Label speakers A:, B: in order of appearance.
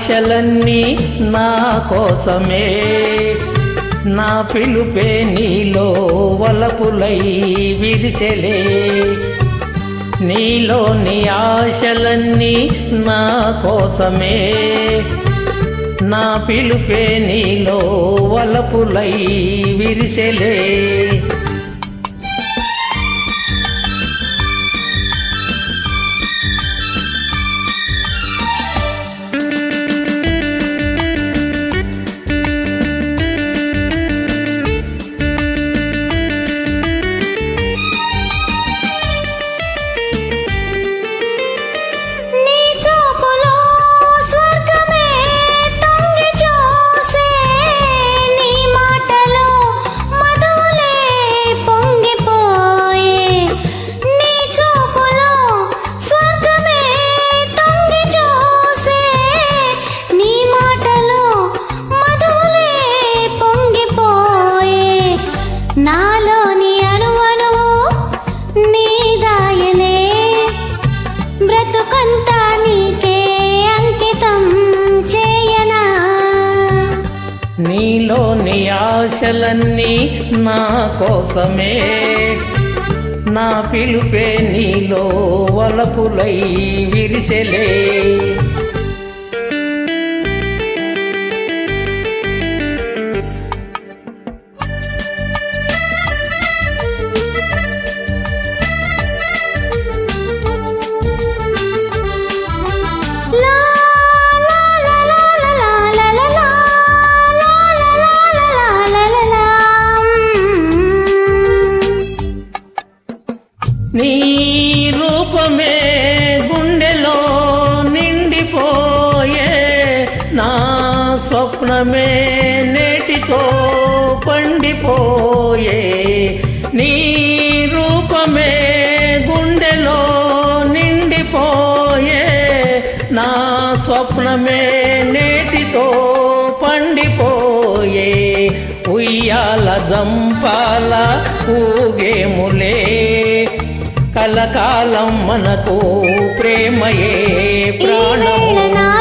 A: ఆశలన్నీ నా కోసమే, నా పిలుపే నీలో వలపులై విరిసెలే. నీలోని ఆశలన్నీ నా కోసమే, నా పిలుపే నీలో వలపులై విరిసెలే.
B: నాలోని అణువణువు నీ దాయలే, బ్రతుకంతా నీకే అంకితం చేయనా.
A: నీలోని ఆశలన్నీ నా కోసమే, నా పిలుపే నీలో వలపులై విరిసెలే. నీ రూపమే గుండెలో నిండిపోయే, నా స్వప్నమే నేటితో పండిపోయే. నీ రూపమే గుండెలో నిండిపోయే, నా స్వప్నమే నేటితో పండిపోయే. ఉయ్యాల జంపాల ఊగేములే, కలకాలం మనకు ప్రేమయే ప్రాణము.